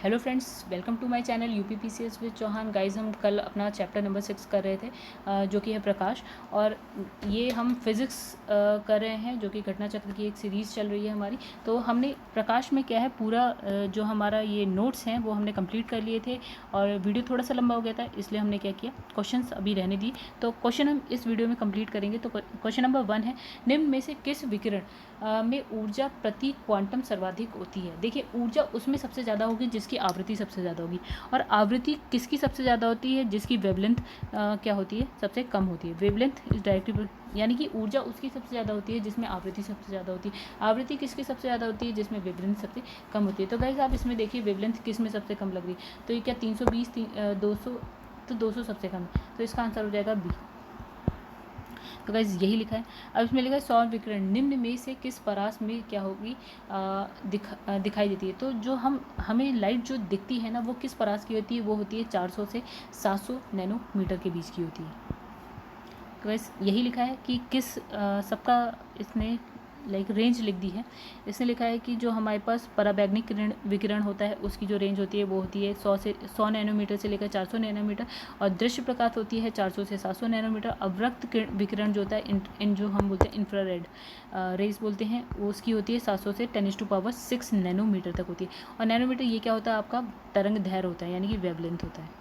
Hello friends, welcome to my channel UPPCS with Chauhan. Guys, हम कल अपना चैप्टर नंबर 6 कर रहे थे, जो कि है प्रकाश। और ये हम फिज़िक्स कर रहे हैं, जो कि घटना चक्र की एक सीरीज़ चल रही है हमारी। तो हमने प्रकाश में क्या है पूरा जो हमारा ये नोट्स हैं वो हमने कंप्लीट कर लिए थे। और वीडियो थोड़ा सा लंबा हो गया था, इसलिए हमने क्या किया, क्वेश्चंस अभी रहने दिए। तो क्वेश्चन हम इस वीडियो में कंप्लीट करेंगे। तो क्वेश्चन नंबर 1 है, निम्न में से किस विकिरण में ऊर्जा प्रति क्वांटम सर्वाधिक होती है। देखिए, ऊर्जा उसमें सबसे ज़्यादा होगी जिसकी आवृत्ति सबसे ज़्यादा होगी। और आवृत्ति किसकी सबसे ज़्यादा होती है? जिसकी वेवलेंथ क्या होती है, सबसे कम होती है। वेवलेंथ इज डायरेक्टली, यानी कि ऊर्जा उसकी सबसे ज़्यादा होती है जिसमें आवृत्ति सबसे ज़्यादा होती है। आवृत्ति किसकी सबसे ज़्यादा होती है? जिसमें वेवलेंथ सबसे कम होती है। तो गाइस, आप इसमें देखिए वेवलेंथ किस में सबसे कम लग रही है। तो ये क्या 320, 200, तो 200 सबसे कम है। तो इसका आंसर हो जाएगा बी। तो गाइस, यही लिखा है। अब इसमें लिखा है सौर विकिरण निम्न में से किस परास में क्या होगी, दिखाई देती है। तो जो हमें लाइट जो दिखती है ना, वो किस परास की होती है? वो होती है 400 से 700 नैनोमीटर के बीच की होती है। तो गाइस, यही लिखा है कि किस सबका इसने रेंज लिख दी है। इसने लिखा है कि जो हमारे पास पराबैंगनी विकिरण होता है उसकी जो रेंज होती है वो होती है 100 नैनोमीटर से लेकर 400 नैनोमीटर। और दृश्य प्रकाश होती है 400 से 700 नैनोमीटर। अवरक्त विकिरण जो होता है, इन जो हम बोलते हैं इंफ्रारेड रेज बोलते हैं, वो उसकी होती है 700 से 10⁻6 नैनोमीटर तक होती है। और नैनोमीटर ये क्या होता है? आपका तरंग दैर्घ्य होता है, यानी कि वेवलेंथ होता है।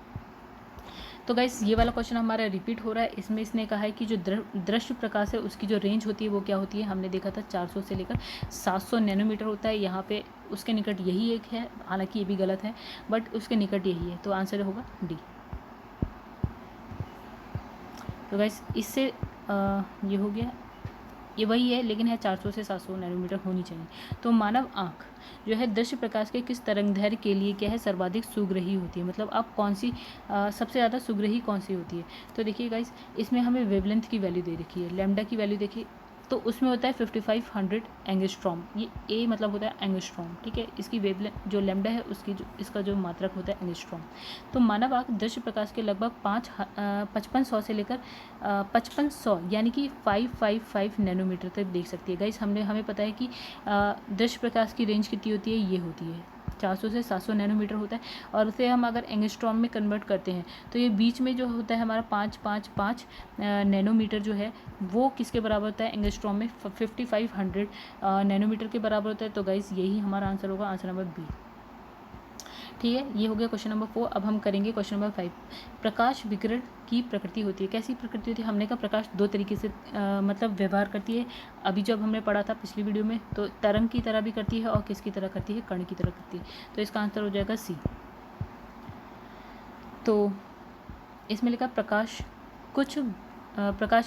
तो गाइस, ये वाला क्वेश्चन हमारा रिपीट हो रहा है। इसमें इसने कहा है कि जो दृश्य प्रकाश है उसकी जो रेंज होती है वो क्या होती है? हमने देखा था 400 से लेकर 700 नैनोमीटर होता है। यहाँ पे उसके निकट यही एक है, हालांकि ये भी गलत है, बट उसके निकट यही है। तो आंसर होगा डी। तो गाइस, इससे ये हो गया, ये वही है लेकिन है 400 से 700 नैनोमीटर होनी चाहिए। तो मानव आँख जो है दृश्य प्रकाश के किस तरंगदैर्घ्य के लिए क्या है, सर्वाधिक सुग्राही होती है। मतलब आप कौन सी सबसे ज़्यादा सुग्राही कौन सी होती है? तो देखिए गाइस, इसमें हमें वेवलेंथ की वैल्यू दे रखी है, लैम्डा की वैल्यू देखिए। तो उसमें होता है 5500 एंगस्ट्रॉम। ये ए मतलब होता है एंगस्ट्रॉम, ठीक है। इसकी वेवलेंथ जो लैम्डा है उसकी इसका जो मात्रक होता है एंगस्ट्रॉम। तो मानव आँख दृश्य प्रकाश के लगभग 5500 से लेकर 5500 यानी कि 555 नैनोमीटर तक देख सकती है। गाइस, हमें पता है कि दृश्य प्रकाश की रेंज कितनी होती है? ये होती है 400 से 700 नैनोमीटर होता है। और उसे हम अगर एंगस्ट्रॉम में कन्वर्ट करते हैं तो ये बीच में जो होता है हमारा 555 नैनोमीटर जो है वो किसके बराबर होता है? एंगस्ट्रॉम में 5500 नैनोमीटर के बराबर होता है। तो गाइस, यही हमारा आंसर होगा, आंसर नंबर बी। ठीक है, ये हो गया क्वेश्चन नंबर 4। अब हम करेंगे क्वेश्चन नंबर 5। प्रकाश विकिरण की प्रकृति होती है, कैसी प्रकृति होती है? हमने कहा प्रकाश दो तरीके से मतलब व्यवहार करती है। अभी जब हमने पढ़ा था पिछली वीडियो में, तो तरंग की तरह भी करती है और किसकी तरह करती है? कण की तरह करती है। तो इसका आंसर हो जाएगा सी। तो इसमें लिखा प्रकाश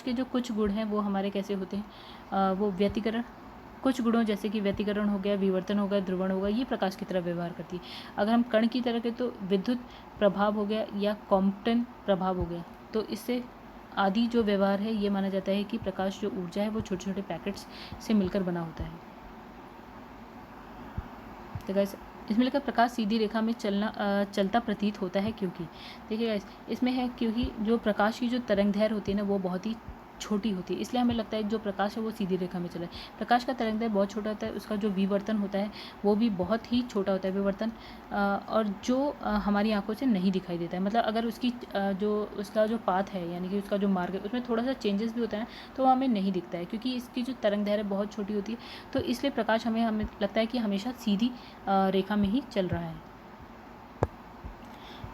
के जो कुछ गुण हैं वो हमारे कैसे होते हैं? वो व्यतिकरण, कुछ गुणों जैसे कि व्यतिकरण हो गया, विवर्तन हो गया, ध्रुवण हो गया, ये प्रकाश की तरह व्यवहार करती है। अगर हम कण की तरह के तो विद्युत प्रभाव हो गया या कॉम्पटन प्रभाव हो गया। तो इससे आदि जो व्यवहार है ये माना जाता है कि प्रकाश जो ऊर्जा है वो छोटे छोटे पैकेट्स से मिलकर बना होता है। तो गाइस, इसमें लिखा प्रकाश सीधी रेखा में चलता प्रतीत होता है क्योंकि, देखिए गाइस, इसमें है क्योंकि जो प्रकाश की जो तरंगदैर्घ्य होती है ना वो बहुत ही छोटी होती है, इसलिए हमें लगता है जो प्रकाश है वो सीधी रेखा में चला है। प्रकाश का तरंगदैर्घ्य बहुत छोटा होता है, उसका जो विवर्तन होता है वो भी बहुत ही छोटा होता है विवर्तन, और जो हमारी आंखों से नहीं दिखाई देता है। मतलब अगर उसका जो पाथ है, यानी कि उसका जो मार्ग है, उसमें थोड़ा सा चेंजेस भी होता है तो वो हमें नहीं दिखता है, क्योंकि इसकी जो तरंगदैर्घ्य बहुत छोटी होती है। तो इसलिए प्रकाश हमें लगता है कि हमेशा सीधी रेखा में ही चल रहा है।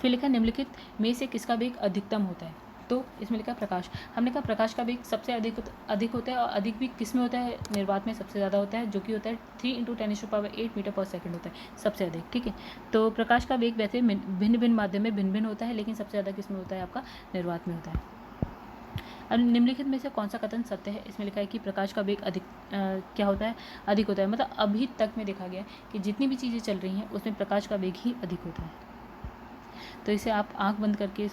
फिर लिखा निम्नलिखित में से किसका वेग अधिकतम होता है? तो इसमें लिखा प्रकाश। हमने कहा प्रकाश का वेग सबसे अधिक होता है, और अधिक भी किस में होता है? निर्वात में सबसे ज़्यादा होता है, जो कि होता है 3 × 10⁸ मीटर पर सेकंड होता है सबसे अधिक, ठीक है। तो प्रकाश का वेग वैसे भिन्न भिन्न माध्यम में भिन्न भिन्न होता है, लेकिन सबसे ज़्यादा किस में होता है? आपका निर्वात में होता है। अब निम्नलिखित में से कौन सा कथन सत्य है? इसमें लिखा है कि प्रकाश का वेग क्या होता है? अधिक होता है। मतलब अभी तक में देखा गया कि जितनी भी चीज़ें चल रही हैं उसमें प्रकाश का वेग ही अधिक होता है। तो इसे आप आंख बंद करके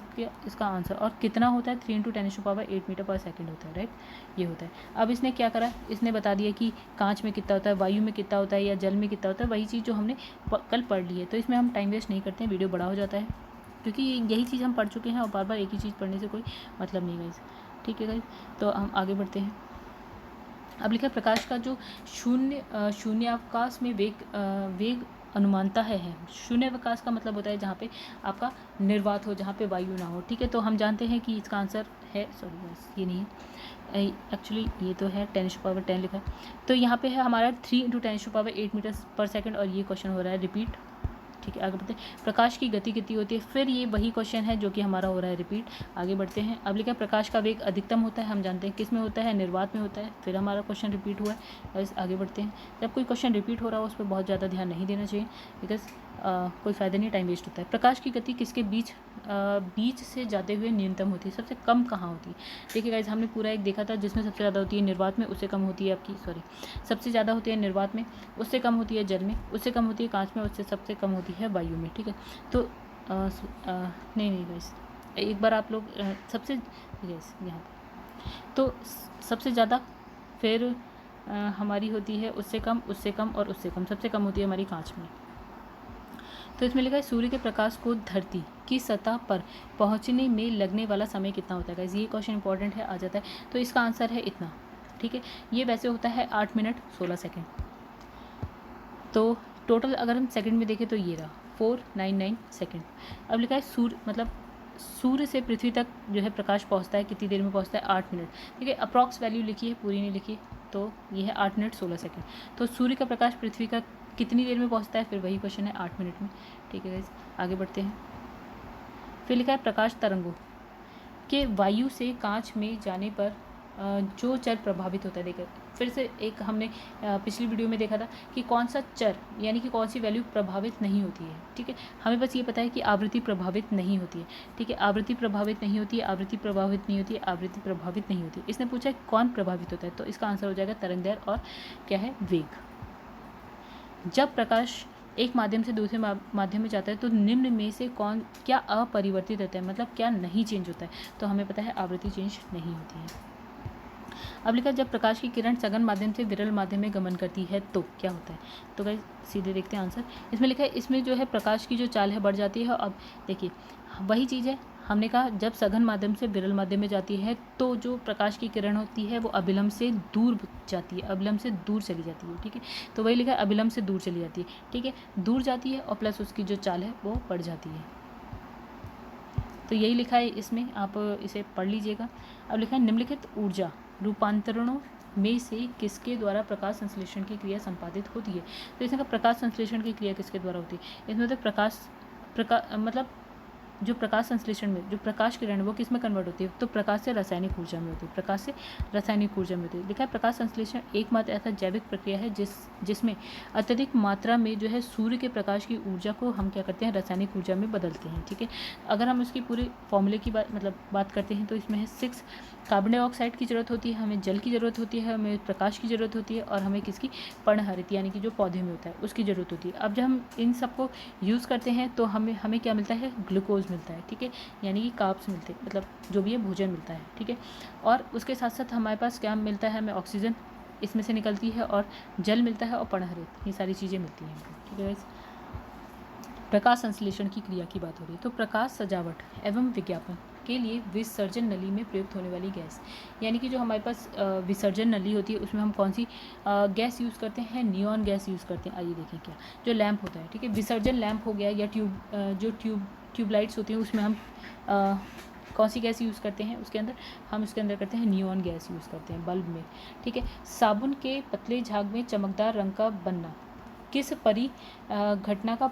इसका आंसर, और कितना होता है? 3 × 10⁸ मीटर पर सेकंड होता है, राइट, ये होता है। अब इसने क्या करा, इसने बता दिया कि कांच में कितना होता है, वायु में कितना होता है, या जल में कितना होता है, वही चीज़ जो हमने कल पढ़ ली है। तो इसमें हम टाइम वेस्ट नहीं करते हैं, वीडियो बड़ा हो जाता है, क्योंकि यही चीज़ हम पढ़ चुके हैं और बार बार एक ही चीज़ पढ़ने से कोई मतलब नहीं गाइस, ठीक है गाइस। तो हम आगे बढ़ते हैं। अब लिखा है प्रकाश का जो शून्यावकाश में वेग अनुमानता है। शून्यावकाश का मतलब होता है जहाँ पे आपका निर्वात हो, जहाँ पे वायु ना हो, ठीक है। तो हम जानते हैं कि इसका आंसर है, सॉरी ये नहीं है, एक्चुअली ये तो है 10⁻10 लिखा है। तो यहाँ पे है हमारा 3 × 10⁸ मीटर्स पर सेकंड, और ये क्वेश्चन हो रहा है रिपीट, ठीक है। आगे बढ़ते हैं, प्रकाश की गति कितनी होती है, फिर ये वही क्वेश्चन है जो कि हमारा हो रहा है रिपीट। आगे बढ़ते हैं, अब लिखा प्रकाश का वेग अधिकतम होता है, हम जानते हैं किस में होता है, निर्वात में होता है। फिर हमारा क्वेश्चन रिपीट हुआ है। बस आगे बढ़ते हैं, जब कोई क्वेश्चन रिपीट हो रहा हो उस पर बहुत ज़्यादा ध्यान नहीं देना चाहिए, बिकॉज कोई फ़ायदा नहीं, टाइम वेस्ट होता है। प्रकाश की गति किसके बीच से जाते हुए न्यूनतम होती है, सबसे कम कहाँ होती है। देखिए गाइस, हमने पूरा एक देखा था जिसमें सबसे ज़्यादा होती है निर्वात में, उससे कम होती है आपकी, सॉरी, सबसे ज़्यादा होती है निर्वात में, उससे कम होती है जल में, उससे कम होती है कांच में, उससे सबसे कम होती है वायु में, ठीक है। तो नहीं गाइस, एक बार आप लोग सबसे गाइस यहाँ तो सबसे ज़्यादा, फिर हमारी होती है उससे कम, उससे कम और उससे कम, सबसे कम होती है हमारी कांच में। तो इसमें लिखा है सूर्य के प्रकाश को धरती की सतह पर पहुंचने में लगने वाला समय कितना होता है। गाइस ये क्वेश्चन इंपॉर्टेंट है, आ जाता है। तो इसका आंसर है इतना, ठीक है। ये वैसे होता है 8 मिनट 16 सेकेंड। तो टोटल अगर हम सेकंड में देखें तो ये रहा 499 सेकेंड। अब लिखा है सूर्य से पृथ्वी तक जो है प्रकाश पहुंचता है, कितनी देर में पहुंचता है, 8 मिनट, ठीक है। अप्रॉक्स वैल्यू लिखी है, पूरी नहीं लिखी, तो ये है 8 मिनट 16 सेकेंड। तो सूर्य का प्रकाश पृथ्वी का कितनी देर में पहुंचता है, फिर वही क्वेश्चन है 8 मिनट में, ठीक है गाइस। आगे बढ़ते हैं, फिर लिखा है प्रकाश तरंगों के वायु से कांच में जाने पर जो चर प्रभावित होता है। देखिए फिर से एक हमने पिछली वीडियो में देखा था कि कौन सा चर यानी कि कौन सी वैल्यू प्रभावित नहीं होती है, ठीक है। हमें बस ये पता है कि आवृत्ति प्रभावित नहीं होती है, ठीक है। आवृत्ति प्रभावित नहीं होती है, आवृत्ति प्रभावित नहीं होती है, आवृत्ति प्रभावित नहीं होती है। इसने पूछा है कौन प्रभावित होता है, तो इसका आंसर हो जाएगा तरंगदैर्घ्य और क्या है, वेग। जब प्रकाश एक माध्यम से दूसरे माध्यम में जाता है तो निम्न में से क्या अपरिवर्तित रहता है, मतलब क्या नहीं चेंज होता है। तो हमें पता है आवृत्ति चेंज नहीं होती है। अब लिखा जब प्रकाश की किरण सघन माध्यम से विरल माध्यम में गमन करती है तो क्या होता है। तो गाइस सीधे देखते हैं आंसर। इसमें लिखा है इसमें जो है प्रकाश की जो चाल है बढ़ जाती है। अब देखिए वही चीज़ है, हमने कहा जब सघन माध्यम से विरल माध्यम में जाती है तो जो प्रकाश की किरण होती है वो अभिलंब से दूर जाती है, अभिलंब से दूर चली जाती है, ठीक है। तो वही लिखा है अभिलंब से दूर चली जाती है, ठीक है, दूर जाती है और प्लस उसकी जो चाल है वो बढ़ जाती है। तो यही लिखा है इसमें, आप इसे पढ़ लीजिएगा। अब लिखा है निम्नलिखित ऊर्जा रूपांतरणों में से किसके द्वारा प्रकाश संश्लेषण की क्रिया संपादित होती है। तो इसमें प्रकाश संश्लेषण की क्रिया किसके द्वारा होती है, इसमें तो मतलब जो प्रकाश संश्लेषण में जो प्रकाश किरण है वो किस में कन्वर्ट होती है, तो प्रकाश से रासायनिक ऊर्जा में होती है, प्रकाश से रासायनिक ऊर्जा में होती है। लिखा है प्रकाश संश्लेषण एकमात्र ऐसा जैविक प्रक्रिया है जिसमें अत्यधिक मात्रा में जो है सूर्य के प्रकाश की ऊर्जा को हम क्या करते हैं, रासायनिक ऊर्जा में बदलते हैं, ठीक है। अगर हम उसकी पूरी फॉर्मूले की बात करते हैं तो इसमें है 6 कार्बन डाइऑक्साइड की ज़रूरत होती है, हमें जल की ज़रूरत होती है, हमें प्रकाश की ज़रूरत होती है, और हमें किसकी, पर्णहरित यानी कि जो पौधे में होता है उसकी ज़रूरत होती है। अब जब हम इन सबको यूज़ करते हैं तो हमें क्या मिलता है, ग्लूकोज मिलता है, ठीक है, यानी कि कार्ब्स मिलते हैं, मतलब जो भी है भोजन मिलता है, ठीक है। और उसके साथ साथ हमारे पास क्या मिलता है, हमें ऑक्सीजन इसमें से निकलती है, और जल मिलता है, और पर्णहरित, ये सारी चीज़ें मिलती हैं, ठीक है। प्रकाश संश्लेषण की क्रिया की बात हो रही है। तो प्रकाश सजावट एवं विज्ञापन के लिए विसर्जन नली में प्रयुक्त होने वाली गैस, यानी कि जो हमारे पास विसर्जन नली होती है उसमें हम कौन सी गैस यूज़ करते हैं, नियॉन गैस यूज़ करते हैं। आइए देखें क्या, जो लैंप होता है, ठीक है, विसर्जन लैंप हो गया, या ट्यूबलाइट्स होती हैं उसमें हम कौन सी गैस यूज़ करते हैं, उसके अंदर करते हैं नियॉन गैस यूज़ करते हैं बल्ब में, ठीक है। साबुन के पतले झाग में चमकदार रंग का बनना किस घटना का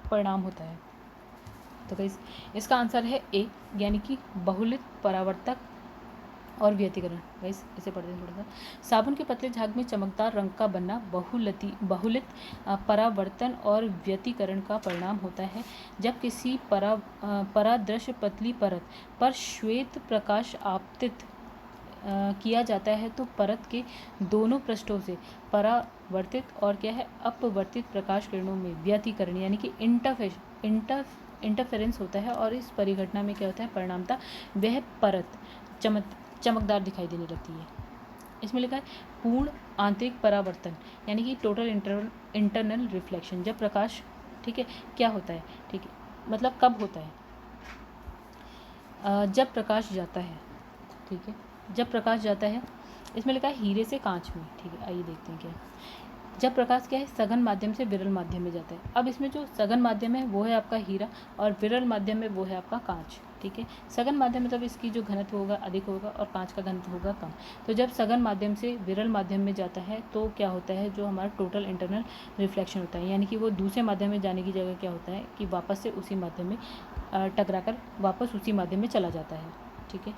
परिणाम होता है। तो गाइस इसका आंसर है ए, यानी कि बहुलित परावर्तक और व्यतिकरण। गाइस इसे पढ़ते हैं थोड़ा सा। साबुन के पतले झाग में चमकदार रंग का बनना बहुलित परावर्तन और व्यतिकरण का परिणाम होता है जब किसी परादृश्य पतली परत पर श्वेत प्रकाश आपतित किया जाता है तो परत के दोनों पृष्ठों से परावर्तित और क्या है, अपवर्तित प्रकाश किरणों में व्यतिकरण यानी कि इंटरफेरेंस होता है, और इस परिघटना में क्या होता है, परिणामतः वह परत चमकदार दिखाई देने लगती है। इसमें लिखा है पूर्ण आंतरिक परावर्तन यानी कि टोटल इंटरनल रिफ्लेक्शन। जब प्रकाश, ठीक है, क्या होता है, ठीक है, मतलब कब होता है, जब प्रकाश जाता है, ठीक है, जब प्रकाश जाता है। इसमें लिखा है हीरे से कांच में, ठीक है। आइए देखते हैं क्या, जब प्रकाश क्या है सघन माध्यम से विरल माध्यम में जाता है। अब इसमें जो सघन माध्यम है वो है आपका हीरा और विरल माध्यम में वो है आपका कांच। ठीक है, सघन माध्यम मतलब इसकी जो घनत्व होगा अधिक होगा और कांच का घनत्व होगा कम। तो जब सघन माध्यम से विरल माध्यम में जाता है तो क्या होता है, जो हमारा टोटल इंटरनल रिफ्लेक्शन होता है, यानी कि वो दूसरे माध्यम में जाने की जगह क्या होता है कि वापस से उसी माध्यम में टकरा कर वापस उसी माध्यम में चला जाता है। ठीक है,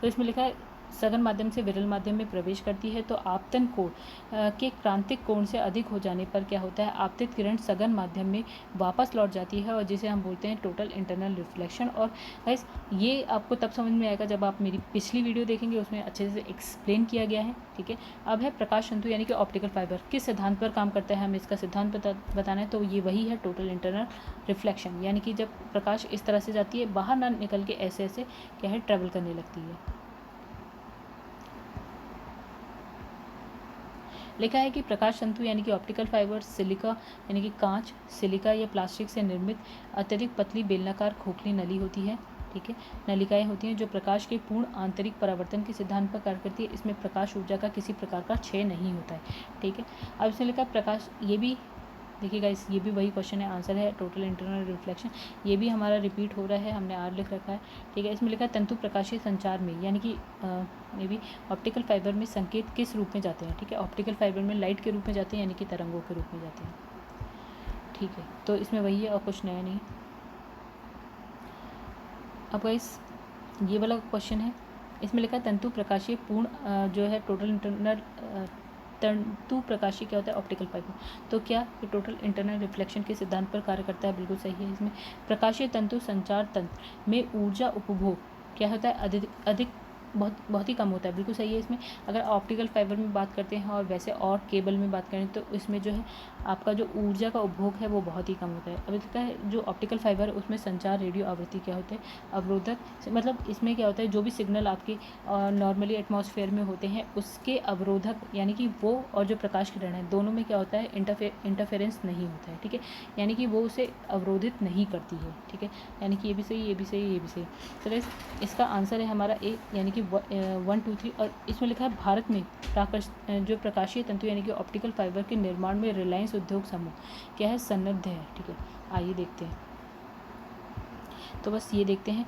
तो इसमें लिखा है सघन माध्यम से विरल माध्यम में प्रवेश करती है तो आपतन कोण के क्रांतिक कोण से अधिक हो जाने पर क्या होता है, आपतित किरण सघन माध्यम में वापस लौट जाती है और जिसे हम बोलते हैं टोटल इंटरनल रिफ्लेक्शन। और गाइस ये आपको तब समझ में आएगा जब आप मेरी पिछली वीडियो देखेंगे, उसमें अच्छे से एक्सप्लेन किया गया है। ठीक है, अब है प्रकाश तंतु यानी कि ऑप्टिकल फाइबर किस सिद्धांत पर काम करता है, हमें इसका सिद्धांत बताना है। तो ये वही है टोटल इंटरनल रिफ्लेक्शन, यानी कि जब प्रकाश इस तरह से जाती है बाहर ना निकल के ऐसे ऐसे क्या है ट्रेवल करने लगती है। लिखा है कि प्रकाश तंतु यानी कि ऑप्टिकल फाइबर सिलिका यानी कि कांच, सिलिका या प्लास्टिक से निर्मित अत्यधिक पतली बेलनाकार खोखली नली होती है। ठीक है, नलिकाएं होती हैं जो प्रकाश के पूर्ण आंतरिक परावर्तन के सिद्धांत पर कार्य करती है। इसमें प्रकाश ऊर्जा का किसी प्रकार का क्षय नहीं होता है। ठीक है, अब इसमें लिखा है प्रकाश, ये भी देखिएगा इस ये भी वही क्वेश्चन है, आंसर है टोटल इंटरनल रिफ्लेक्शन। ये भी हमारा रिपीट हो रहा है, हमने आर लिख रखा है। ठीक है, इसमें लिखा है तंतु प्रकाशीय संचार में यानी कि ये भी ऑप्टिकल फाइबर में संकेत किस रूप में जाते हैं। ठीक है, ऑप्टिकल फाइबर में लाइट के रूप में जाते हैं यानी कि तरंगों के रूप में जाते हैं। ठीक है, तो इसमें वही है और कुछ नया नहीं। अब गाइस ये वाला क्वेश्चन है, इसमें लिखा है तंतु प्रकाशीय पूर्ण जो है टोटल इंटरनल तंतु प्रकाशीय क्या होता है, ऑप्टिकल फाइबर। तो क्या ये टोटल इंटरनल रिफ्लेक्शन के सिद्धांत पर कार्य करता है, बिल्कुल सही है। इसमें प्रकाशीय तंतु संचार तंत्र में ऊर्जा उपभोग क्या होता है, अधिक बहुत ही कम होता है, बिल्कुल सही है। इसमें अगर ऑप्टिकल फाइबर में बात करते हैं और वैसे और केबल में बात करें तो इसमें जो है आपका जो ऊर्जा का उपभोग है वो बहुत ही कम होता है। अब इसका जो ऑप्टिकल फाइबर है उसमें संचार रेडियो आवृत्ति क्या होते हैं, अवरोधक, मतलब इसमें क्या होता है जो भी सिग्नल आपके नॉर्मली एटमॉस्फेयर में होते हैं उसके अवरोधक यानी कि वो और जो प्रकाश किरण है दोनों में क्या होता है इंटरफेरेंस नहीं होता है। ठीक है, यानी कि वो उसे अवरोधित नहीं करती है। ठीक है, यानी कि ये भी सही, ये भी सही, ये भी सही। चलो इसका आंसर है हमारा ए यानी कि 1 2 3। और इसमें लिखा है भारत में जो प्रकाशीय तंतु यानी कि ऑप्टिकल फाइबर के निर्माण में रिलायंस उद्योग समूह क्या है, सन्नद्ध है। ठीक है, आइए देखते हैं। तो बस ये देखते हैं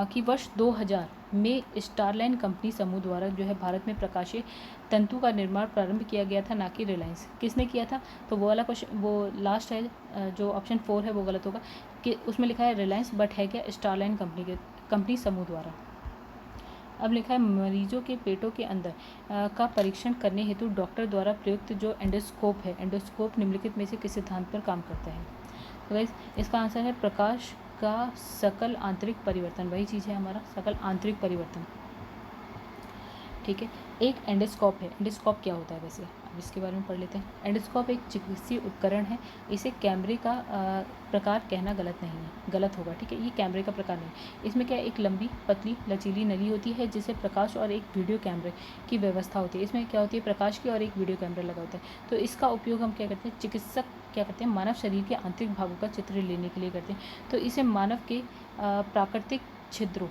कि वर्ष 2000 में स्टारलाइन कंपनी समूह द्वारा जो है भारत में प्रकाशीय तंतु का निर्माण प्रारंभ किया गया था, ना कि रिलायंस। किसने किया था, तो वो वाला क्वेश्चन वो लास्ट है जो ऑप्शन 4 है वो गलत होगा, कि उसमें लिखा है रिलायंस बट है क्या स्टारलाइन कंपनी समूह द्वारा। अब लिखा है मरीजों के पेटों के अंदर का परीक्षण करने हेतु डॉक्टर द्वारा प्रयुक्त जो एंडोस्कोप है, एंडोस्कोप निम्नलिखित में से किस सिद्धांत पर काम करता है। तो गाइस इसका आंसर है प्रकाश का सकल आंतरिक परिवर्तन, वही चीज़ है हमारा सकल आंतरिक परिवर्तन। ठीक है, एक एंडोस्कोप है। एंडोस्कोप क्या होता है वैसे, अब इसके बारे में पढ़ लेते हैं। एंडोस्कोप एक चिकित्सीय उपकरण है, इसे कैमरे का प्रकार कहना गलत नहीं है, गलत होगा। ठीक है, ये कैमरे का प्रकार नहीं। इसमें क्या एक लंबी पतली लचीली नली होती है जिसे प्रकाश और एक वीडियो कैमरे की व्यवस्था होती है। इसमें क्या होती है, प्रकाश की और एक वीडियो कैमरा लगा होता है। तो इसका उपयोग हम क्या करते हैं, चिकित्सक क्या करते हैं, मानव शरीर के आंतरिक भागों का चित्र लेने के लिए करते हैं। तो इसे मानव के प्राकृतिक छिद्रों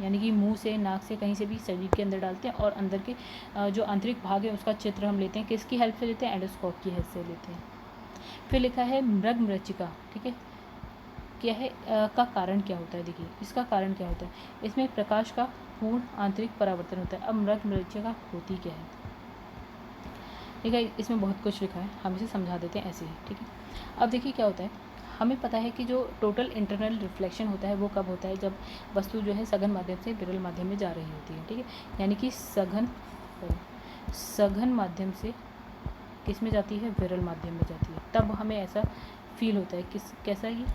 यानी कि मुंह से, नाक से, कहीं से भी शरीर के अंदर डालते हैं और अंदर के जो आंतरिक भाग है उसका चित्र हम लेते हैं। किसकी हेल्प से लेते हैं, एंडोस्कोप की हेल्प से लेते हैं। फिर लिखा है मृग मृच्छिका। ठीक है, क्या है का कारण क्या होता है, देखिए इसका कारण क्या होता है, इसमें प्रकाश का पूर्ण आंतरिक परावर्तन होता है। अब मृग मृच्छिका होती क्या है, ठीक है, इसमें बहुत कुछ लिखा है, हम इसे समझा देते हैं ऐसे ही। ठीक है, अब देखिए क्या होता है, हमें पता है कि जो टोटल इंटरनल रिफ्लेक्शन होता है वो कब होता है, जब वस्तु जो है सघन माध्यम से विरल माध्यम में जा रही होती है। ठीक है, यानी कि सघन माध्यम से किस में जाती है, विरल माध्यम में जाती है, तब हमें ऐसा फील होता है कैसा ये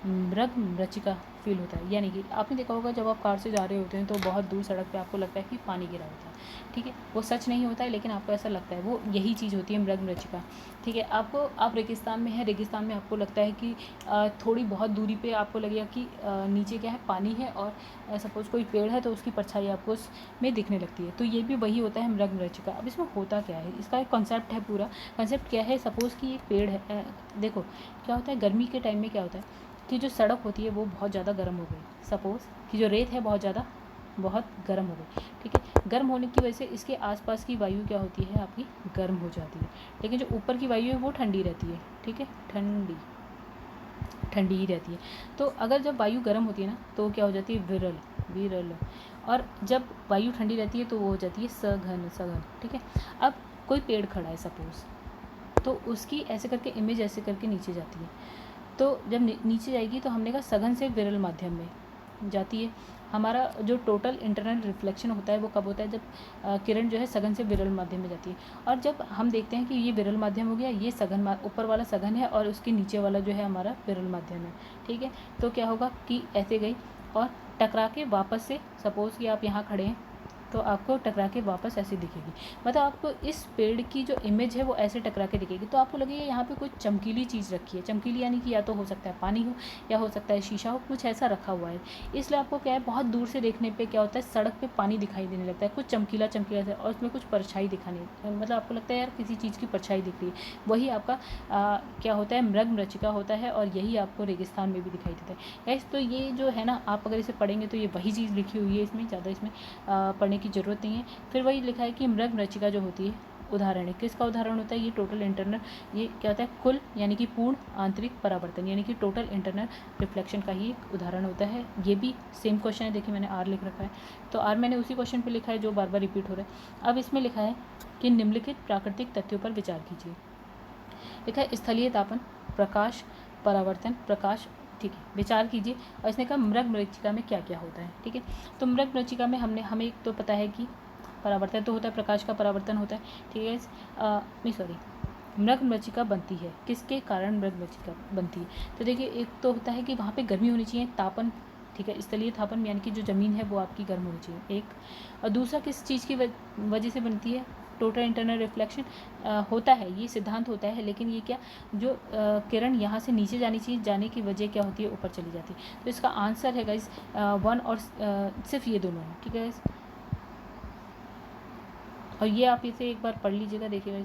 मृग मृच्छिका फील होता है। यानी कि आपने देखा होगा जब आप कार से जा रहे होते हैं तो बहुत दूर सड़क पे आपको लगता है कि पानी गिरा होता है। ठीक है, वो सच नहीं होता है लेकिन आपको ऐसा लगता है, वो यही चीज़ होती है मृग मृच्छिका। ठीक है, आप रेगिस्तान में है, रेगिस्तान में आपको लगता है कि थोड़ी बहुत दूरी पे आपको लगेगा कि नीचे क्या है, पानी है और सपोज़ कोई पेड़ है तो उसकी परछाई आपको उसमें दिखने लगती है। तो ये भी वही होता है मृग मृच्छिका। अब इसमें होता क्या है, इसका एक कॉन्सेप्ट है, पूरा कॉन्सेप्ट क्या है, सपोज़ कि एक पेड़ है, देखो क्या होता है गर्मी के टाइम में क्या होता है कि जो सड़क होती है वो बहुत ज़्यादा गर्म हो गई, सपोज़ कि जो रेत है बहुत ज़्यादा बहुत गर्म हो गई, ठीक है। गर्म होने की वजह से इसके आसपास की वायु क्या होती है आपकी गर्म हो जाती है, लेकिन जो ऊपर की वायु है वो ठंडी रहती है, ठीक है, ठंडी ही रहती है। तो अगर जब वायु गर्म होती है ना तो क्या हो जाती है विरल, विरल, और जब वायु ठंडी रहती है तो वो हो जाती है सघन, सघन, ठीक है। अब कोई पेड़ खड़ा है सपोज, तो उसकी ऐसे करके इमेज ऐसे करके नीचे जाती है, तो जब नीचे जाएगी तो हमने कहा सघन से विरल माध्यम में जाती है। हमारा जो टोटल इंटरनल रिफ्लेक्शन होता है वो कब होता है, जब किरण जो है सघन से विरल माध्यम में जाती है। और जब हम देखते हैं कि ये विरल माध्यम हो गया, ये सघन, ऊपर वाला सघन है और उसके नीचे वाला जो है हमारा विरल माध्यम है, ठीक है। तो क्या होगा कि ऐसे गई और टकरा के वापस से, सपोज़ कि आप यहाँ खड़े हैं तो आपको टकरा के वापस ऐसे दिखेगी, मतलब आपको इस पेड़ की जो इमेज है वो ऐसे टकरा के दिखेगी। तो आपको लगेगा यहाँ पे कोई चमकीली चीज़ रखी है, चमकीली यानी कि या तो हो सकता है पानी हो या हो सकता है शीशा हो, कुछ ऐसा रखा हुआ है। इसलिए आपको क्या है, बहुत दूर से देखने पे क्या होता है, सड़क पे पानी दिखाई देने लगता है, कुछ चमकीला चमकीला सा, और उसमें कुछ परछाई दिखाने, मतलब आपको लगता है यार किसी चीज़ की परछाई दिख रही है। वही आपका क्या होता है, मृग मृचिका होता है, और यही आपको रेगिस्तान में भी दिखाई देता है। गाइस तो ये जो है ना, आप अगर इसे पढ़ेंगे तो ये वही चीज़ लिखी हुई है, इसमें ज़्यादा इसमें पढ़ने की ज़रूरत नहीं है। फिर वही लिखा है कि मृग मृचिका जो होती है उदाहरण है, किसका उदाहरण होता है, ये टोटल इंटरनल, ये क्या होता है, कुल यानी कि पूर्ण आंतरिक परावर्तन यानी कि टोटल इंटरनल रिफ्लेक्शन का ही एक उदाहरण होता है। ये भी सेम क्वेश्चन है, देखिए मैंने आर लिख रखा है, तो आर मैंने उसी क्वेश्चन पे लिखा है जो बार बार रिपीट हो रहा है। अब इसमें लिखा है कि निम्नलिखित प्राकृतिक तथ्यों पर विचार कीजिए। लिखा है स्थलीय तापन, प्रकाश, परावर्तन, प्रकाश, ठीक है, विचार कीजिए। और इसने कहा मृग मृचिका में क्या क्या होता है, ठीक है। तो मृग मृचिका में हमें एक तो पता है कि परावर्तन तो होता है, प्रकाश का परावर्तन होता है, ठीक है। नहीं सॉरी, मृग मृचिका बनती है, किसके कारण मृग मृचिका बनती है, तो देखिए एक तो होता है कि वहाँ पे गर्मी होनी चाहिए, तापन, ठीक है, स्थलीय तापन यानी कि जो ज़मीन है वो आपकी गर्म होनी चाहिए, एक। और दूसरा किस चीज़ की वजह से बनती है, टोटल इंटरनल रिफ्लेक्शन होता है, ये सिद्धांत होता है, लेकिन ये क्या, जो किरण यहाँ से नीचे जानी चाहिए, जाने की वजह क्या होती है, ऊपर चली जाती है। तो इसका आंसर है गाइस 1 और सिर्फ ये दोनों है, ठीक है गाइस। और ये आप इसे एक बार पढ़ लीजिएगा, देखिएगा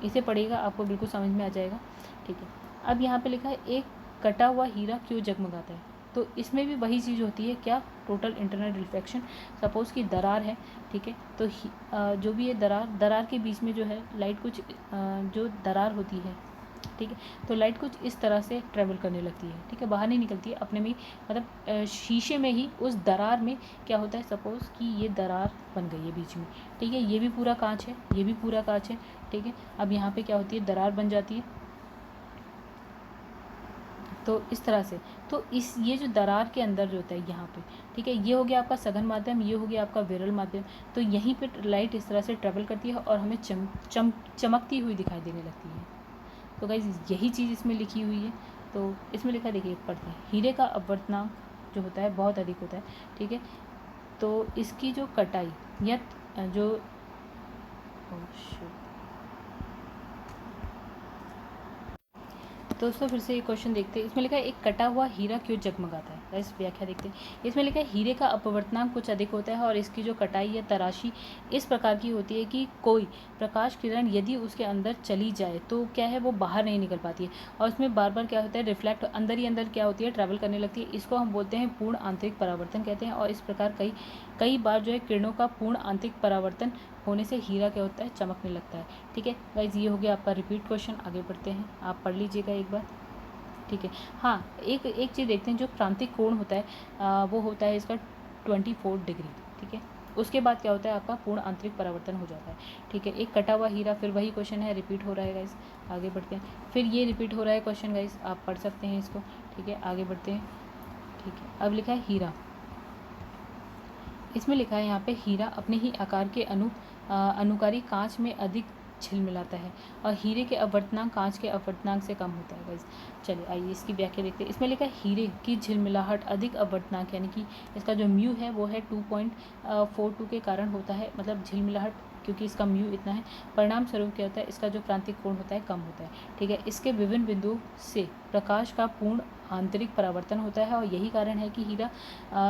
इसे पढ़िएगा, आपको बिल्कुल समझ में आ जाएगा, ठीक है। अब यहाँ पे लिखा है एक कटा हुआ हीरा क्यों जगमगाता है, तो इसमें भी वही चीज़ होती है, क्या, टोटल इंटरनल रिफ्लेक्शन। सपोज़ कि दरार है, ठीक है, तो जो भी ये दरार के बीच में जो है लाइट कुछ जो दरार होती है, ठीक है, तो लाइट कुछ इस तरह से ट्रेवल करने लगती है, ठीक है, बाहर नहीं निकलती है अपने में ही, मतलब शीशे में ही उस दरार में क्या होता है, सपोज़ कि ये दरार बन गई है बीच में, ठीक है, ये भी पूरा कांच है, ये भी पूरा कांच है, ठीक है। अब यहाँ पे क्या होती है, दरार बन जाती है, तो इस तरह से, तो ये जो दरार के अंदर जो होता है यहाँ पे, ठीक है, ये हो गया आपका सघन माध्यम, ये हो गया आपका विरल माध्यम, तो यहीं पे लाइट इस तरह से ट्रेवल करती है और हमें चमकती हुई दिखाई देने लगती है। तो गाइज यही चीज़ इसमें लिखी हुई है। तो इसमें लिखा, देखिए पढ़ते हैं, हीरे का अपवर्तनांक जो होता है बहुत अधिक होता है, ठीक है, तो इसकी जो कटाई या जो दोस्तों फिर से ये क्वेश्चन देखते हैं। इसमें लिखा है एक कटा हुआ हीरा क्यों जगमगाता है, इस व्याख्या देखते हैं। इसमें लिखा है हीरे का अपवर्तनांक कुछ अधिक होता है और इसकी जो कटाई या तराशी इस प्रकार की होती है कि कोई प्रकाश किरण यदि उसके अंदर चली जाए तो क्या है, वो बाहर नहीं निकल पाती है और उसमें बार बार क्या होता है, रिफ्लेक्ट अंदर ही अंदर क्या होती है, ट्रैवल करने लगती है। इसको हम बोलते हैं पूर्ण आंतरिक परावर्तन कहते हैं। और इस प्रकार कई बार जो है किरणों का पूर्ण आंतरिक परावर्तन होने से हीरा क्या होता है, चमकने लगता है, ठीक है गाइज। ये हो गया आपका रिपीट क्वेश्चन, आगे बढ़ते हैं, आप पढ़ लीजिएगा एक बार, ठीक है। हाँ, एक चीज़ देखते हैं, जो क्रांतिक कोण होता है वो होता है इसका 24 डिग्री, ठीक है। उसके बाद क्या होता है, आपका पूर्ण आंतरिक परावर्तन हो जाता है, ठीक है। एक कटा हुआ हीरा, फिर वही क्वेश्चन है, रिपीट हो रहा है गाइज, आगे बढ़ते हैं। फिर ये रिपीट हो रहा है क्वेश्चन गाइज, आप पढ़ सकते हैं इसको, ठीक है, आगे बढ़ते हैं, ठीक है। अब लिखा है हीरा, इसमें लिखा है यहाँ पे हीरा अपने ही आकार के अनुकारी कांच में अधिक झिलमिलाता है और हीरे के अपवर्तनांक कांच के अपवर्तनांक से कम होता है गाइस। चलिए आइए इसकी व्याख्या देखते हैं। इसमें लिखा है हीरे की झिलमिलाहट अधिक अपवर्तनांक यानी कि इसका जो म्यू है वो है 2.42 के कारण होता है, मतलब झिलमिलाहट क्योंकि इसका म्यू इतना है। परिणाम स्वरूप क्या होता है, इसका जो क्रांतिक कोण होता है कम होता है, ठीक है। इसके विभिन्न बिंदुओं से प्रकाश का पूर्ण आंतरिक परावर्तन होता है और यही कारण है कि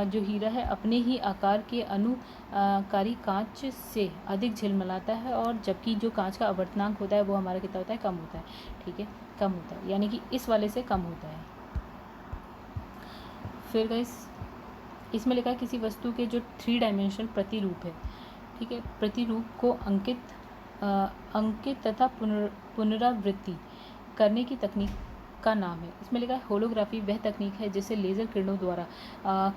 जो हीरा है अपने ही आकार के अनुकारी कांच से अधिक झिलमिलाता है, और जबकि जो कांच का अपवर्तनांक होता है वो हमारा कितना होता है, कम होता है, ठीक है, कम होता है, यानी कि इस वाले से कम होता है। फिर गाइस इसमें लिखा है किसी वस्तु के जो 3 डायमेंशनल प्रतिरूप है, ठीक है, प्रतिरूप को अंकित तथा पुनरावृत्ति करने की तकनीक का नाम है। इसमें लिखा है होलोग्राफी वह तकनीक है जिससे लेज़र किरणों द्वारा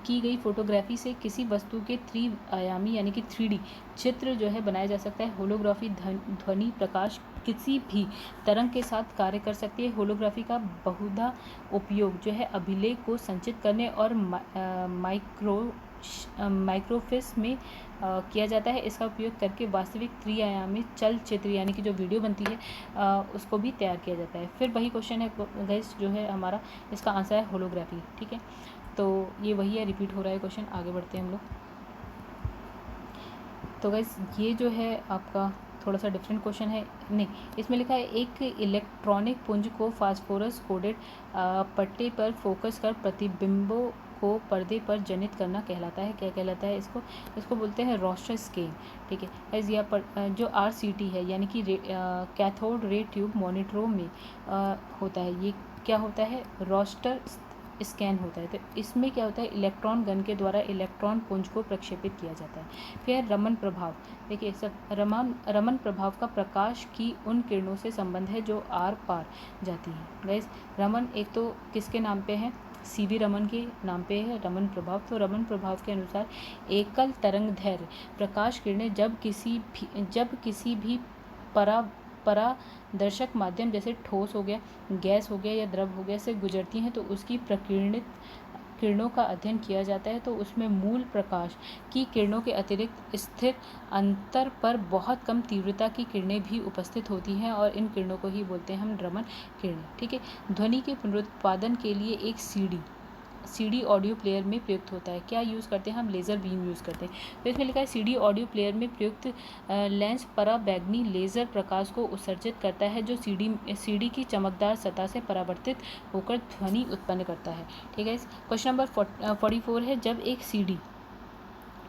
की गई फोटोग्राफी से किसी वस्तु के त्रिआयामी यानी कि 3D चित्र जो है बनाया जा सकता है। होलोग्राफी ध्वनि प्रकाश किसी भी तरंग के साथ कार्य कर सकती है। होलोग्राफी का बहुधा उपयोग जो है अभिलेख को संचित करने और माइक्रोफिल्म में किया जाता है। इसका उपयोग करके वास्तविक त्रिआयामी चलचित्र यानी कि जो वीडियो बनती है उसको भी तैयार किया जाता है। फिर वही क्वेश्चन है गाइस जो है हमारा, इसका आंसर है होलोग्राफी, ठीक है। तो ये वही है, रिपीट हो रहा है क्वेश्चन। आगे बढ़ते हैं हम लोग। तो गाइस ये जो है आपका थोड़ा सा डिफरेंट क्वेश्चन है, नहीं, इसमें लिखा है एक इलेक्ट्रॉनिक पुंज को फास्फोरस कोडेड पट्टे पर फोकस कर प्रतिबिंबों को पर्दे पर जनित करना कहलाता है। क्या कहलाता है इसको बोलते हैं रोस्टर स्केल, ठीक है। एज या पर जो RCT है यानी कि कैथोड रे ट्यूब मॉनिटरों में होता है। ये क्या होता है, रोस्टर स्कैन होता है। तो इसमें क्या होता है, इलेक्ट्रॉन गन के द्वारा इलेक्ट्रॉन पुंज को प्रक्षेपित किया जाता है। फिर रमन प्रभाव, देखिए सब रमन प्रभाव का प्रकाश की उन किरणों से संबंध है जो आर पार जाती है। गाइस रमन एक तो किसके नाम पे है, CV रमन के नाम पे है रमन प्रभाव। तो रमन प्रभाव के अनुसार एकल तरंगदैर्घ्य प्रकाश किरणें जब किसी भी परादर्शक माध्यम जैसे ठोस हो गया, गैस हो गया या द्रव हो गया से गुजरती हैं तो उसकी प्रकीर्णित किरणों का अध्ययन किया जाता है। तो उसमें मूल प्रकाश की किरणों के अतिरिक्त स्थिर अंतर पर बहुत कम तीव्रता की किरणें भी उपस्थित होती हैं और इन किरणों को ही बोलते हैं हम रमन किरणें, ठीक है। ध्वनि के पुनरुत्पादन के लिए एक CD ऑडियो प्लेयर में प्रयुक्त होता है। क्या यूज़ करते हैं हम, लेज़र बीम यूज़ करते हैं। तो इसमें लिखा है CD ऑडियो प्लेयर में प्रयुक्त लेंस पराबैंगनी लेज़र प्रकाश को उत्सर्जित करता है जो CD की चमकदार सतह से परावर्तित होकर ध्वनि उत्पन्न करता है, ठीक है। क्वेश्चन नंबर 44 है, जब एक CD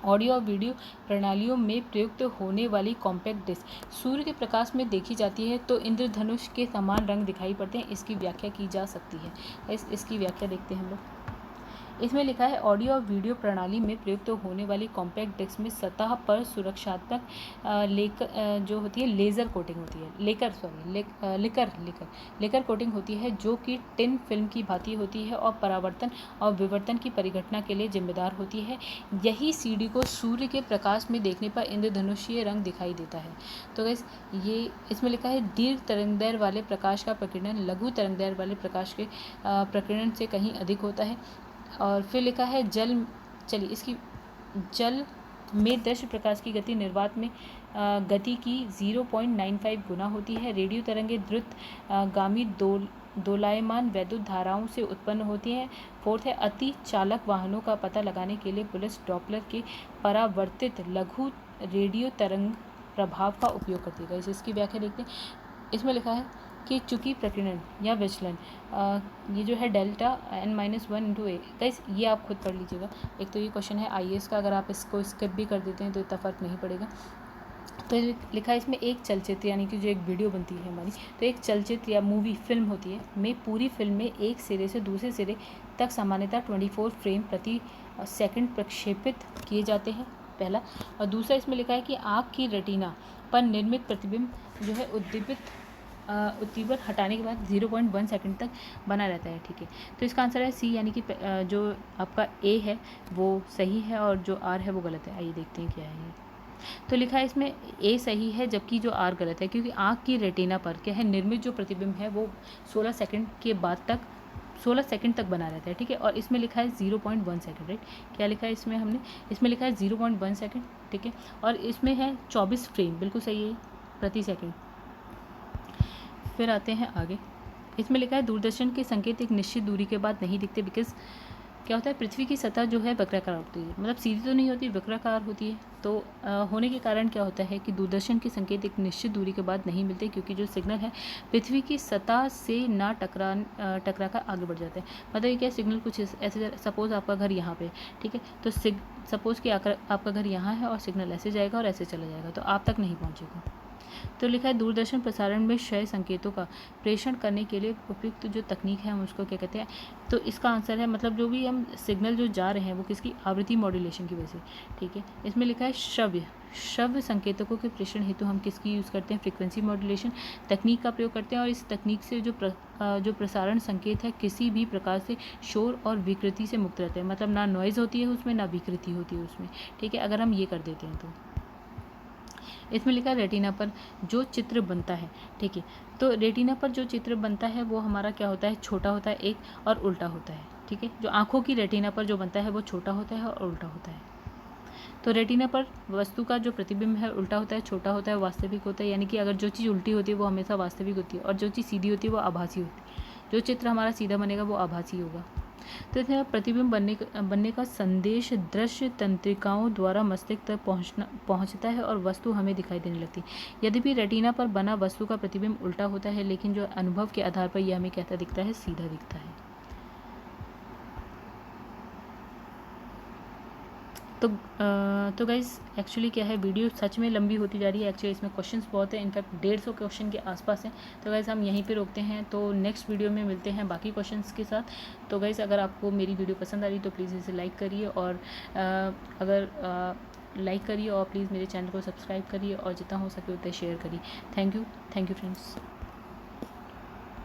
ऑडियो और वीडियो प्रणालियों में प्रयुक्त होने वाली कॉम्पैक्ट डिस्क सूर्य के प्रकाश में देखी जाती है तो इंद्रधनुष के समान रंग दिखाई पड़ते हैं। इसकी व्याख्या की जा सकती है। इसकी व्याख्या देखते हैं हम लोग। इसमें लिखा है ऑडियो और वीडियो प्रणाली में प्रयुक्त होने वाली कॉम्पैक्ट डिस्क में सतह पर सुरक्षात्मक जो होती है लेज़र कोटिंग होती है, लेकर कोटिंग होती है जो कि टिन फिल्म की भांति होती है और परावर्तन और विवर्तन की परिघटना के लिए जिम्मेदार होती है। यही CD को सूर्य के प्रकाश में देखने पर इंद्रधनुषीय रंग दिखाई देता है। तो गाइस ये इसमें लिखा है दीर्घ तरंगदैर्घ्य वाले प्रकाश का प्रकीर्णन लघु तरंगदैर्घ्य वाले प्रकाश के प्रकीर्णन से कहीं अधिक होता है। और फिर लिखा है इसकी जल में दृश्य प्रकाश की गति निर्वात में गति की 0.95 गुना होती है। रेडियो तरंगें द्रुत गामी दोलायमान वैद्युत धाराओं से उत्पन्न होती हैं। फोर्थ है अति चालक वाहनों का पता लगाने के लिए पुलिस डॉपलर के परावर्तित लघु रेडियो तरंग प्रभाव का उपयोग करती है। इसकी व्याख्या देखते हैं। इसमें लिखा है कि चूंकि प्रकीर्णन या विचलन ये जो है डेल्टा n-1 × a, गाइस ये आप खुद पढ़ लीजिएगा। एक तो ये क्वेश्चन है IAS का, अगर आप इसको स्किप भी कर देते हैं तो इतना फ़र्क नहीं पड़ेगा। तो लिखा है इसमें एक चलचित्र यानी कि जो एक वीडियो बनती है हमारी, तो एक चलचित्र या मूवी फिल्म होती है में पूरी फिल्म में एक सिरे से दूसरे सिरे तक सामान्यतः 24 फ्रेम प्रति सेकंड प्रक्षेपित किए जाते हैं, पहला। और दूसरा इसमें लिखा है कि आँख की रेटिना पर निर्मित प्रतिबिंब जो है उद्दीपक हटाने के बाद 0.1 सेकंड तक बना रहता है, ठीक है। तो इसका आंसर है C यानी कि जो आपका A है वो सही है और जो R है वो गलत है। आइए देखते हैं क्या है ये। तो लिखा है इसमें A सही है जबकि जो R गलत है, क्योंकि आँख की रेटिना पर क्या है निर्मित जो प्रतिबिंब है वो 16 सेकंड तक बना रहता है, ठीक है। और इसमें लिखा है 0.1 सेकंड, राइट। क्या लिखा है इसमें हमने, इसमें लिखा है 0.1 सेकंड, ठीक है। और इसमें है 24 फ्रेम, बिल्कुल सही है, प्रति सेकंड। फिर आते हैं आगे। इसमें लिखा है दूरदर्शन के संकेत एक निश्चित दूरी के बाद नहीं दिखते, बिकॉज क्या होता है पृथ्वी की सतह जो है वक्राकार होती है, मतलब सीधी तो नहीं होती, वक्राकार होती है। तो होने के कारण क्या होता है कि दूरदर्शन के संकेत एक निश्चित दूरी के बाद नहीं मिलते, क्योंकि जो सिग्नल है पृथ्वी की सतह से ना टकरा कर आगे बढ़ जाते हैं। मतलब ये क्या, सिग्नल कुछ ऐसे, सपोज़ आपका घर यहाँ पे, ठीक है, तो सपोज़ कि आपका घर यहाँ है और सिग्नल ऐसे जाएगा और ऐसे चला जाएगा तो आप तक नहीं पहुँचेगा। तो लिखा है दूरदर्शन प्रसारण में क्षय संकेतों का प्रेषण करने के लिए उपयुक्त जो तकनीक है हम उसको क्या कहते हैं। तो इसका आंसर है मतलब जो भी हम सिग्नल जो जा रहे हैं वो किसकी आवृत्ति मॉड्यूलेशन की वजह से, ठीक है। इसमें लिखा है श्रव्य संकेतकों के प्रेषण हेतु हम किसकी यूज़ करते हैं, फ्रीक्वेंसी मॉड्यूलेशन तकनीक का प्रयोग करते हैं। और इस तकनीक से जो प्रसारण संकेत है किसी भी प्रकार से शोर और विकृति से मुक्त रहते हैं, मतलब ना नॉइज़ होती है उसमें ना विकृति होती है उसमें, ठीक है, अगर हम ये कर देते हैं तो। इसमें लिखा है रेटिना पर जो चित्र बनता है, ठीक है। तो रेटिना पर जो चित्र बनता है वो हमारा क्या होता है, छोटा होता है एक और उल्टा होता है, ठीक है। जो आँखों की रेटिना पर जो बनता है वो छोटा होता है और उल्टा होता है। तो रेटिना पर वस्तु का जो प्रतिबिंब है उल्टा होता है, छोटा होता है, वास्तविक होता है। यानी कि अगर जो चीज़ उल्टी होती है वो हमेशा वास्तविक होती है और जो चीज़ सीधी होती है वो आभासी होती है। जो चित्र हमारा सीधा बनेगा वो आभासी होगा। तो इसमें प्रतिबिंब बनने का संदेश दृश्य तंत्रिकाओं द्वारा मस्तिष्क तक पहुंचता है और वस्तु हमें दिखाई देने लगती है। यद्यपि रेटिना पर बना वस्तु का प्रतिबिंब उल्टा होता है, लेकिन जो अनुभव के आधार पर यह हमें कैसा दिखता है, सीधा दिखता है। तो गाइज़ एक्चुअली क्या है, वीडियो सच में लंबी होती जा रही है। एक्चुअली इसमें क्वेश्चंस बहुत हैं, इनफैक्ट 150 क्वेश्चन के आसपास हैं। तो गाइज़ हम यहीं पे रोकते हैं, तो नेक्स्ट वीडियो में मिलते हैं बाकी क्वेश्चंस के साथ। तो गाइज़ अगर आपको मेरी वीडियो पसंद आ रही तो प्लीज़ इसे लाइक करिए, और अगर लाइक करिए और प्लीज़ मेरे चैनल को सब्सक्राइब करिए और जितना हो सके उतना शेयर करिए। Thank you friends.